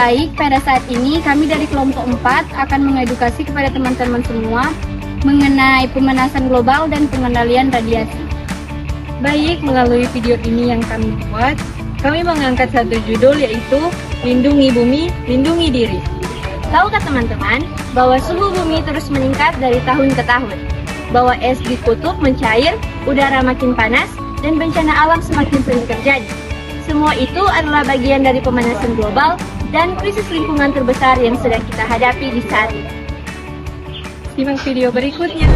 Baik, pada saat ini kami dari kelompok 4 akan mengedukasi kepada teman-teman semua mengenai pemanasan global dan pengendalian radiasi. Baik, melalui video ini yang kami buat, kami mengangkat satu judul yaitu Lindungi Bumi, Lindungi Diri. Tahukah teman-teman bahwa suhu bumi terus meningkat dari tahun ke tahun? Bahwa es di kutub mencair, udara makin panas, dan bencana alam semakin sering terjadi. Semua itu adalah bagian dari pemanasan global dan krisis lingkungan terbesar yang sedang kita hadapi di saat ini. Simak video berikutnya.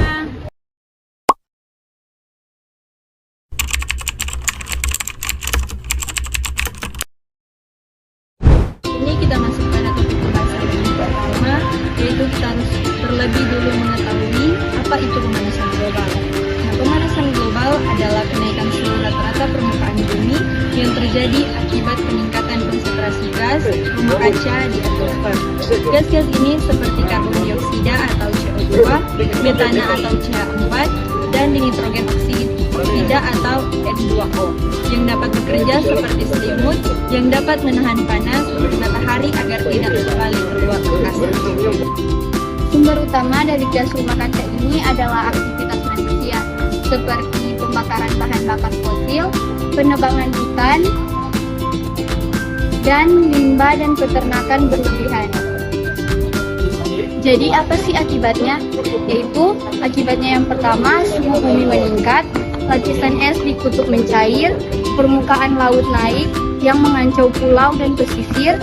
Ini kita masuk pada topik pembahasan yang pertama, yaitu kita harus terlebih dulu mengetahui apa itu pemanasan global. Nah, pemanasan global adalah kenaikan suhu rata-rata permukaan bumi yang terjadi akibat peningkatan konsentrasi gas rumah kaca di atmosfer. Gas-gas ini seperti karbon dioksida atau CO2, metana atau CH4, dan nitrogen oksida atau N2O yang dapat bekerja seperti selimut yang dapat menahan panas matahari agar tidak kembali keluar angkasa. Sumber utama dari gas rumah kaca ini adalah aktivitas manusia, seperti pembakaran bahan bakar fosil, penebangan hutan, dan limbah dan peternakan berlebihan. Jadi apa sih akibatnya? Yaitu akibatnya yang pertama, suhu bumi meningkat, lapisan es di kutub mencair, permukaan laut naik yang mengancam pulau dan pesisir,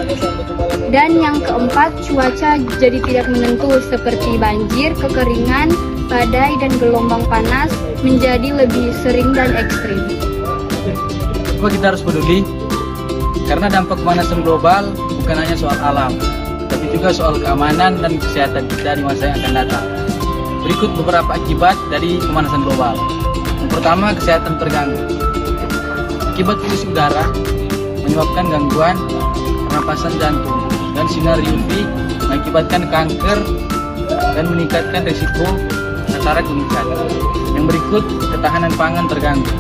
dan yang keempat, cuaca jadi tidak menentu seperti banjir, kekeringan, badai, dan gelombang panas menjadi lebih sering dan ekstrim. Kenapa kita harus peduli? Karena dampak pemanasan global bukan hanya soal alam, tapi juga soal keamanan dan kesehatan kita di masa yang akan datang. Berikut beberapa akibat dari pemanasan global. Yang pertama, kesehatan terganggu. Akibat polusi udara menyebabkan gangguan pernapasan jantung, dan sinar UV mengakibatkan kanker dan meningkatkan risiko katarak meningkat. Yang berikut, ketahanan pangan terganggu.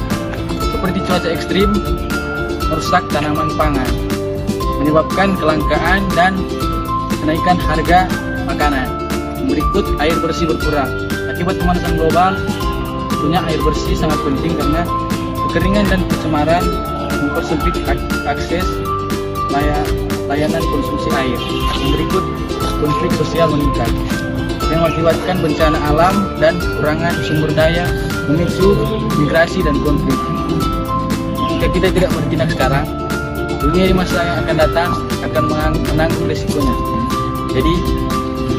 Seperti cuaca ekstrim, merusak tanaman pangan, menyebabkan kelangkaan dan kenaikan harga makanan. Yang berikut, air bersih berkurang. Akibat pemanasan global, tentunya air bersih sangat penting karena kekeringan dan pencemaran mempersempit akses layanan konsumsi air. Yang berikut, konflik sosial meningkat yang mengakibatkan bencana alam dan kekurangan sumber daya, memicu migrasi dan konflik. Jika kita tidak bertindak sekarang, dunia di masa yang akan datang akan menanggung resikonya. Jadi,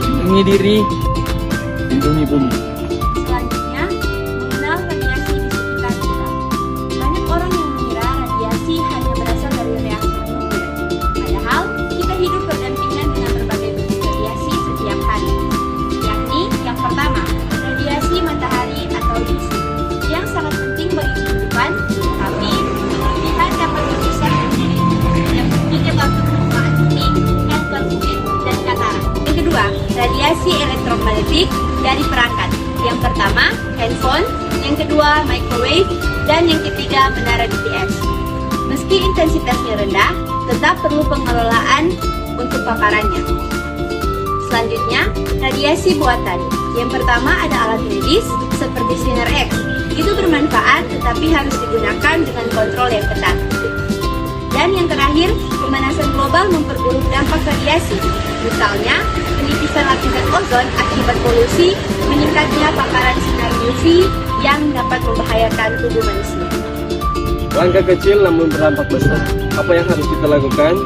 lindungi diri, lindungi bumi. Selanjutnya, mengenal radiasi di sekitar kita. Banyak orang yang mengira radiasi hanya berasal dari reaktor nuklir. Padahal, kita hidup berdampingan dengan berbagai bentuk radiasi setiap hari. Yakni, yang pertama, radiasi matahari atau UV, yang sangat penting bagi kehidupan, tapi berlebihan dapat merusak kulit, yang memiliki waktu permukaan bumi, kanker kulit, dan katarak. Yang kedua, radiasi elektromagnetik dari perangkat. Yang pertama, handphone, yang kedua, microwave, dan yang ketiga, menara GPS. Meski intensitasnya rendah, tetap perlu pengelolaan untuk paparannya. Selanjutnya, radiasi buatan. Yang pertama ada alat medis seperti sinar X. Itu bermanfaat tetapi harus digunakan dengan kontrol yang ketat. Dan yang terakhir, pemanasan global memperburuk dampak radiasi. Misalnya, penipisan lapisan ozon akibat polusi, meningkatnya paparan sinar UV yang dapat membahayakan tubuh manusia. Langkah kecil namun berdampak besar. Apa yang harus kita lakukan?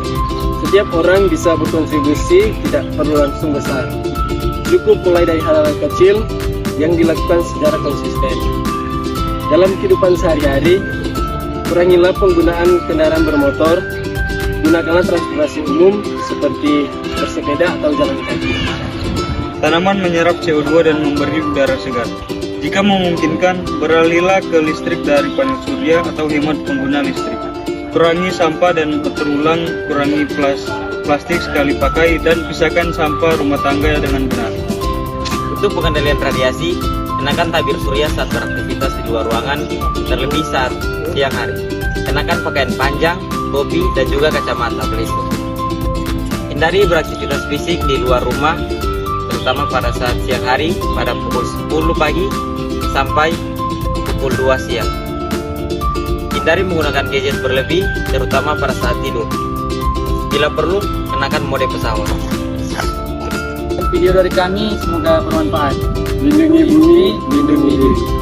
Setiap orang bisa berkontribusi, tidak perlu langsung besar. Cukup mulai dari hal-hal kecil yang dilakukan secara konsisten. Dalam kehidupan sehari-hari, kurangilah penggunaan kendaraan bermotor, gunakanlah transportasi umum seperti bersepeda atau jalan kaki. Tanaman menyerap CO2 dan memberi udara segar. Jika memungkinkan, beralihlah ke listrik dari panel surya atau hemat pengguna listrik. Kurangi sampah dan terulang, kurangi plastik sekali pakai, dan pisahkan sampah rumah tangga dengan benar. Untuk pengendalian radiasi, kenakan tabir surya saat beraktivitas di luar ruangan, terlebih saat siang hari. Kenakan pakaian panjang, topi, dan juga kacamata pelindung. Hindari beraktivitas fisik di luar rumah, terutama pada saat siang hari pada pukul 10 pagi sampai pukul 2 siang. Hindari menggunakan gadget berlebih, terutama pada saat tidur. Bila perlu, kenakan mode pesawat. Video dari kami semoga bermanfaat. Lindungi bumi, lindungi diri.